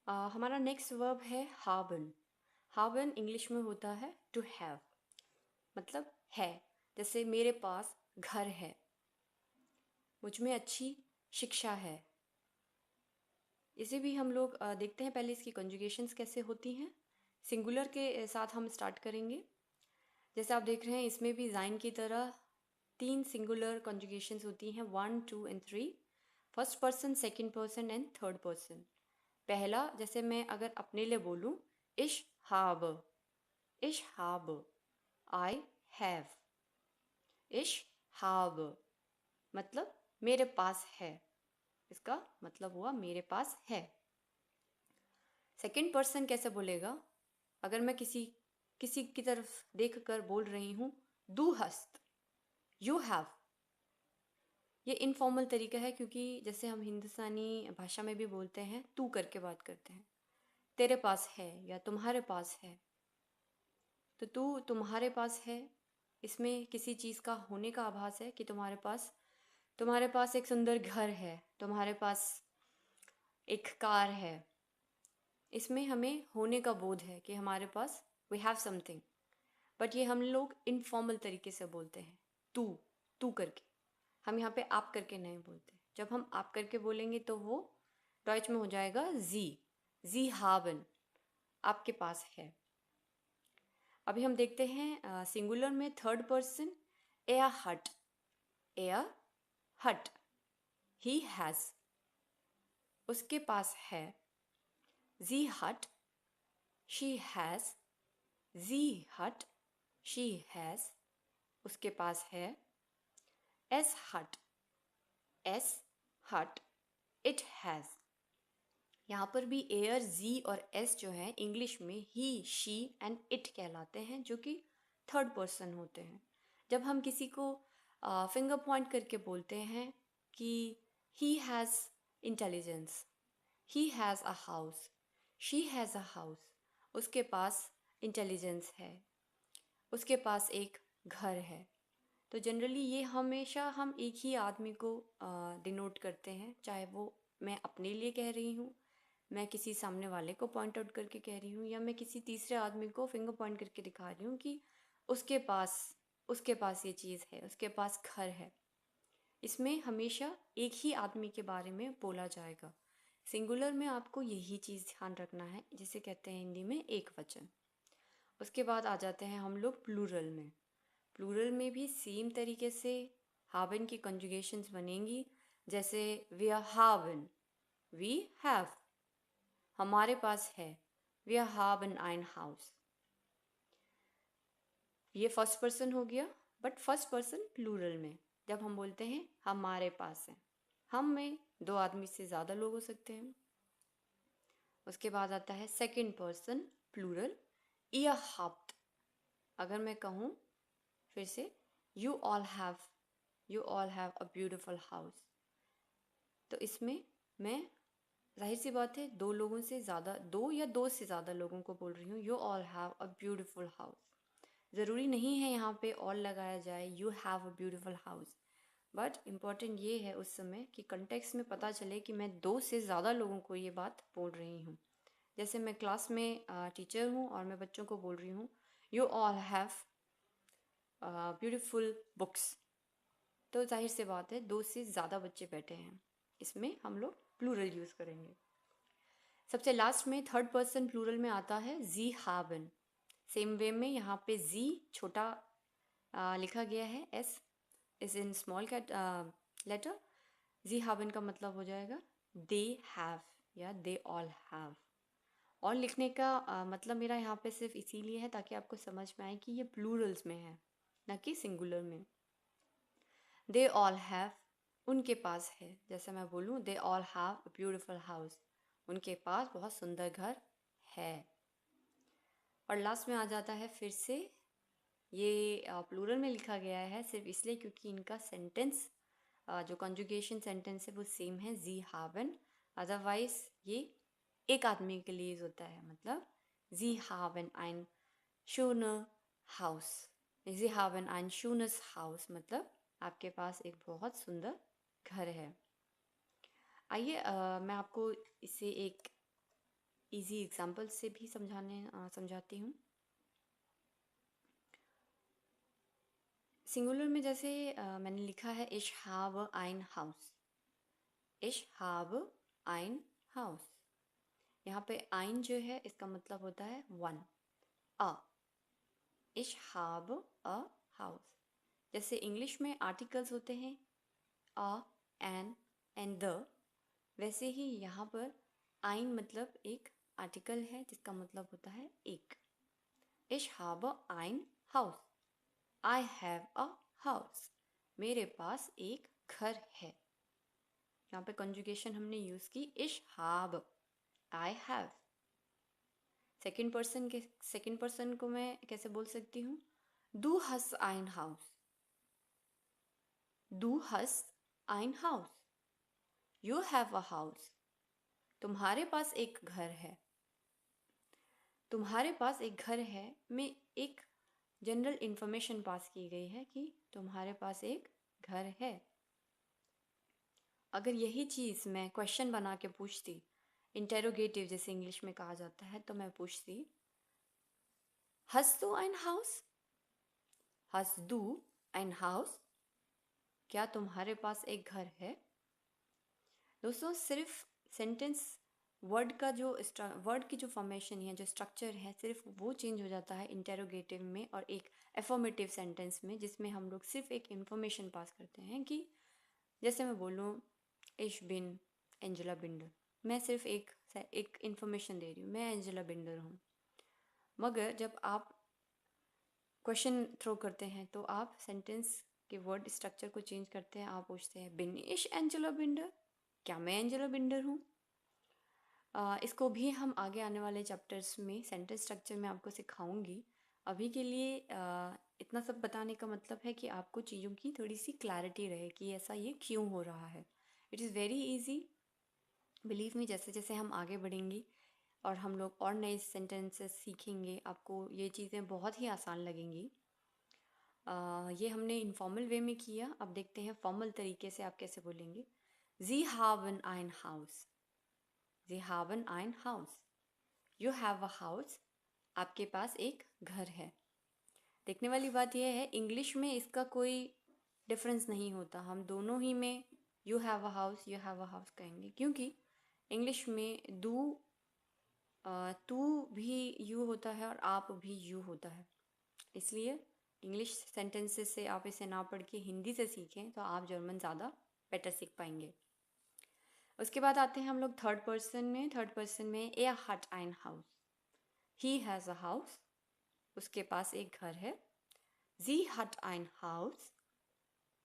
हमारा next verb है हावन। हावन इंग्लिश में होता है टू हैव, मतलब है। जैसे मेरे पास घर है, मुझ में अच्छी शिक्षा है। इसे भी हम लोग देखते हैं, पहले इसकी कंजुगेशंस कैसे होती हैं। सिंगुलर के साथ हम स्टार्ट करेंगे। जैसे आप देख रहे हैं, इसमें भी जाइन की तरह 3 सिंगुलर कंजुगेशंस होती हैं, 1, 2 and 3। First person, second person and third person. पहला, जैसे मैं अगर अपने लिए बोलूं, इश हाब, इश हाब, आई हैव। इश हाब मतलब मेरे पास है, इसका मतलब हुआ मेरे पास है। सेकंड पर्सन कैसे बोलेगा? अगर मैं किसी किसी की तरफ देख कर बोल रही हूँ, दू हस्त, यू हैव। ये इनफॉर्मल तरीका है, क्योंकि जैसे हम हिंदुस्तानी भाषा में भी बोलते हैं, तू करके बात करते हैं। तेरे पास है या तुम्हारे पास है, तो तू तुम्हारे पास है, इसमें किसी चीज़ का होने का आभास है कि तुम्हारे पास एक सुंदर घर है, तुम्हारे पास एक कार है। इसमें हमें होने का बोध है कि हमारे पास वी हैव समथिंग। बट ये हम लोग इनफॉर्मल तरीके से बोलते हैं, तू तू करके। हम यहाँ पे आप करके नहीं बोलते। जब हम आप करके बोलेंगे तो वो डॉइच में हो जाएगा जी, जी हावन, आपके पास है। अभी हम देखते हैं सिंगुलर में थर्ड पर्सन, एयर हट, एयर हट, ही हैज़, उसके पास है। जी हट, शी हैज़, जी हट, शी हैज़, उसके पास है। एस हट, एस हट, इट हैज़। यहाँ पर भी एयर, जी और एस जो है इंग्लिश में ही, शी एंड इट कहलाते हैं, जो कि थर्ड पर्सन होते हैं। जब हम किसी को फिंगर पॉइंट करके बोलते हैं कि he has intelligence, he has a house, she has a house, उसके पास इंटेलिजेंस है, उसके पास एक घर है। तो जनरली ये हमेशा हम एक ही आदमी को डिनोट करते हैं, चाहे वो मैं अपने लिए कह रही हूँ, मैं किसी सामने वाले को पॉइंट आउट करके कह रही हूँ, या मैं किसी तीसरे आदमी को फिंगर पॉइंट करके दिखा रही हूँ कि उसके पास उसके पास ये चीज़ है, उसके पास घर है। इसमें हमेशा एक ही आदमी के बारे में बोला जाएगा। सिंगुलर में आपको यही चीज़ ध्यान रखना है, जिसे कहते हैं हिंदी में एक वचन। उसके बाद आ जाते हैं हम लोग प्लूरल में। प्लूरल में भी सेम तरीके से हावन की कंजुगेशंस बनेंगी। जैसे वी आर हावन, वी हैव, हमारे पास है, वी आर हावन ein हाउस। ये फर्स्ट पर्सन हो गया, बट फर्स्ट पर्सन प्लूरल में जब हम बोलते हैं हमारे पास है, हम में 2 आदमी से ज़्यादा लोग हो सकते हैं। उसके बाद आता है second person plural, ihr habt। अगर मैं कहूँ फिर से, you all have, you all have a beautiful house, तो इसमें मैं, जाहिर सी बात है, 2 लोगों से ज़्यादा, 2 या 2 से ज़्यादा लोगों को बोल रही हूँ, you all have a beautiful house. ज़रूरी नहीं है यहाँ पे ऑल लगाया जाए, you have a beautiful house. But important ये है उस समय कि कंटेक्स्ट में पता चले कि मैं 2 से ज़्यादा लोगों को ये बात बोल रही हूँ। जैसे मैं क्लास में टीचर हूँ और मैं बच्चों को बोल रही हूँ, you all have beautiful books, तो जाहिर सी बात है 2 से ज़्यादा बच्चे बैठे हैं, इसमें हम लोग प्लूरल यूज़ करेंगे। सबसे लास्ट में थर्ड पर्सन प्लूरल में आता है जी हावन। सेम वे में यहाँ पे जी छोटा लिखा गया है, S is in small cat letter. जी हावन का मतलब हो जाएगा दे हैव या दे ऑल हैव। और लिखने का मतलब मेरा यहाँ पे सिर्फ इसीलिए है ताकि आपको समझ में आए कि ये प्लूरल्स में है, ना कि सिंगुलर में। दे ऑल हैव, उनके पास है। जैसे मैं बोलूँ, they all have a beautiful house, उनके पास बहुत सुंदर घर है। और लास्ट में आ जाता है फिर से, ये प्लूरल में लिखा गया है सिर्फ इसलिए क्योंकि इनका सेंटेंस, जो कंजुगेशन सेंटेंस है वो सेम है, जी हावन। अदरवाइज ये एक आदमी के लिए यूज होता है, मतलब जी हावन ein schönes हाउस, जी हावन ein schönes हाउस, मतलब आपके पास एक बहुत सुंदर घर है। आइए मैं आपको इसे एक इजी एग्जांपल से भी समझाती हूँ। सिंगुलर में जैसे मैंने लिखा है इश हाव ein हाउस, इश हाव ein हाउस। यहाँ पे ein जो है इसका मतलब होता है वन, अ। इश हाव अ हाउस। जैसे इंग्लिश में आर्टिकल्स होते हैं अ, एन एंड द, वैसे ही यहाँ पर ein मतलब एक आर्टिकल है जिसका मतलब होता है एक। इश हाव ein house, I have a house, मेरे पास एक घर है। यहाँ पे कंजुगेशन हमने यूज की इश हाव, आई हैव। सेकंड पर्सन को मैं कैसे बोल सकती हूँ? Du hast ein Haus, du hast ein Haus, you have a house, तुम्हारे पास एक घर है। तुम्हारे पास एक घर है में एक जनरल इंफॉर्मेशन पास की गई है कि तुम्हारे पास एक घर है। अगर यही चीज़ मैं क्वेश्चन बना के पूछती, इंटेरोगेटिव जैसे इंग्लिश में कहा जाता है, तो मैं पूछती Hast du ein Haus? Hast du ein Haus? क्या तुम्हारे पास एक घर है? दोस्तों, सिर्फ सेंटेंस वर्ड की जो फॉर्मेशन है, जो स्ट्रक्चर है, सिर्फ वो चेंज हो जाता है इंटेरोगेटिव में और एक एफर्मेटिव सेंटेंस में, जिसमें हम लोग सिर्फ एक इंफॉर्मेशन पास करते हैं कि जैसे मैं बोलूँ इश बिन एंजेला बिंडर, मैं सिर्फ एक इंफॉर्मेशन दे रही हूँ, मैं एंजेला बिंडर हूँ। मगर जब आप क्वेश्चन थ्रो करते हैं तो आप सेंटेंस के वर्ड स्ट्रक्चर को चेंज करते हैं। आप पूछते हैं बिन इश एंजेला बिंडर, क्या मैं एंजेला बिंडर हूँ? इसको भी हम आगे आने वाले चैप्टर्स में सेंटेंस स्ट्रक्चर में आपको सिखाऊंगी। अभी के लिए इतना सब बताने का मतलब है कि आपको चीज़ों की थोड़ी सी क्लैरिटी रहे कि ऐसा ये क्यों हो रहा है। It is very easy, believe me. जैसे जैसे हम आगे बढ़ेंगे और हम लोग और नए सेंटेंसेस सीखेंगे, आपको ये चीज़ें बहुत ही आसान लगेंगी। ये हमने इनफॉर्मल वे में किया, अब देखते हैं फॉर्मल तरीके से आप कैसे बोलेंगे। Sie haben ein Haus, Sie haben ein Haus, You have a house, आपके पास एक घर है। देखने वाली बात यह है, इंग्लिश में इसका कोई डिफरेंस नहीं होता, हम दोनों ही में you have a house, you have a house कहेंगे, क्योंकि इंग्लिश में तू भी यू होता है और आप भी यू होता है। इसलिए इंग्लिश सेंटेंसेस से आप इसे ना पढ़ के हिंदी से सीखें तो आप जर्मन ज़्यादा बेटर सीख पाएंगे। उसके बाद आते हैं हम लोग थर्ड पर्सन में er hat ein Haus, he has a house, उसके पास एक घर है। sie hat ein Haus,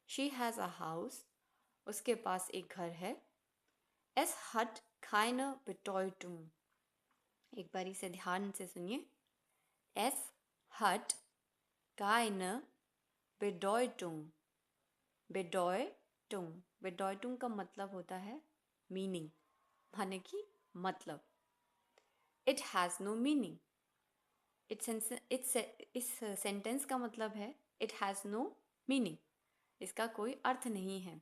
she has a house, उसके पास एक घर है। es hat keine Bedeutung, एक बार इसे ध्यान से सुनिए। es hat keine Bedeutung, Bedeutung का मतलब होता है मीनिंग, माने कि मतलब। It has no meaning, इस सेंटेंस का मतलब है it has no meaning, इसका कोई अर्थ नहीं है।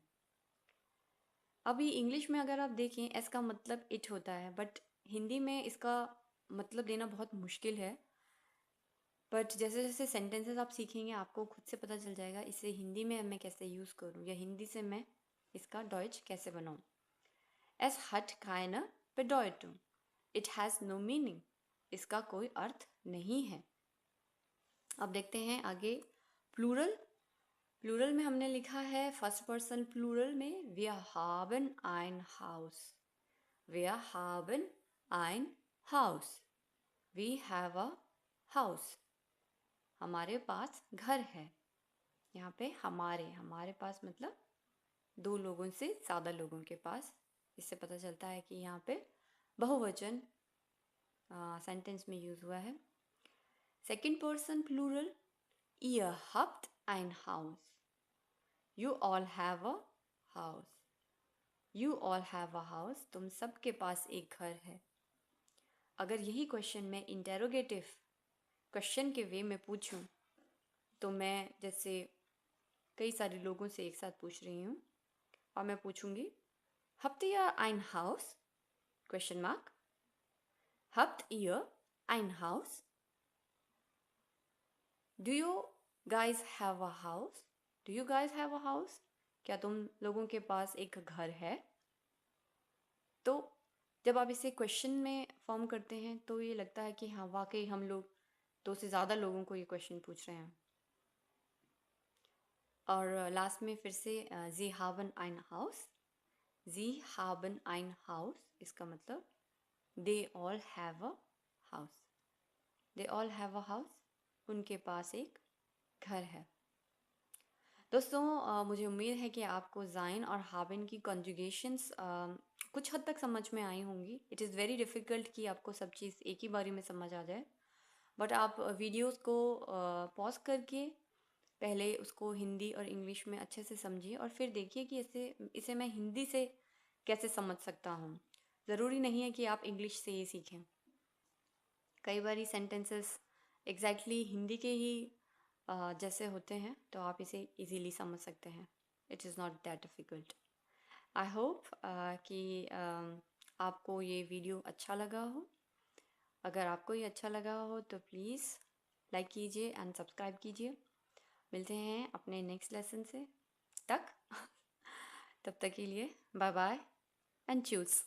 अभी इंग्लिश में अगर आप देखें एस का मतलब इट होता है, बट हिंदी में इसका मतलब देना बहुत मुश्किल है। बट जैसे जैसे सेंटेंसेस आप सीखेंगे आपको खुद से पता चल जाएगा इसे हिंदी में मैं कैसे यूज़ करूँ, या हिंदी से मैं इसका डॉइच कैसे बनाऊँ। Es hat keine Bedeutung, it has no meaning, इसका कोई अर्थ नहीं है। अब देखते हैं आगे प्लूरल में हमने लिखा है फर्स्ट पर्सन प्लूरल में wir haben ein Haus, wir haben ein Haus, we have a house, हमारे पास घर है। यहाँ पे हमारे पास मतलब दो लोगों से ज़्यादा लोगों के पास, इससे पता चलता है कि यहाँ पे बहुवचन सेंटेंस में यूज़ हुआ है। Second person plural, ihr habt ein Haus, you all have a house, you all have a house, तुम सबके पास एक घर है। अगर यही क्वेश्चन मैं इंटेरोगेटिव क्वेश्चन के वे में पूछूं तो मैं जैसे कई सारे लोगों से एक साथ पूछ रही हूँ और मैं पूछूंगी habt ihr ein Haus? Question mark. Habt ihr ein Haus? Do you guys have a house? Do you guys have a house? क्या तुम लोगों के पास एक घर है? तो जब आप इसे क्वेश्चन में फॉर्म करते हैं तो ये लगता है कि हाँ वाकई हम लोग दो से ज़्यादा लोगों को ये क्वेश्चन पूछ रहे हैं। और लास्ट में फिर से Sie haben ein Haus. Sie haben ein Haus इसका मतलब they all have a house. They all have a house. उनके पास एक घर है। दोस्तों मुझे उम्मीद है कि आपको ज़ाइन और हाबिन की कॉन्जुगेशंस कुछ हद तक समझ में आई होंगी। इट इज़ वेरी डिफ़िकल्ट कि आपको सब चीज़ एक ही बारी में समझ आ जाए, बट आप वीडियोस को पॉज करके पहले उसको हिंदी और इंग्लिश में अच्छे से समझिए और फिर देखिए कि इसे मैं हिंदी से कैसे समझ सकता हूँ। ज़रूरी नहीं है कि आप इंग्लिश से ही सीखें। कई बारी सेंटेंसेस एग्जैक्टली हिंदी के ही जैसे होते हैं तो आप इसे इजीली समझ सकते हैं। It is not that difficult. I hope कि आपको ये वीडियो अच्छा लगा हो। अगर आपको ये अच्छा लगा हो तो प्लीज़ लाइक कीजिए एंड सब्सक्राइब कीजिए। मिलते हैं अपने नेक्स्ट लेसन से तक तब तक के लिए बाय बाय एंड चूज़।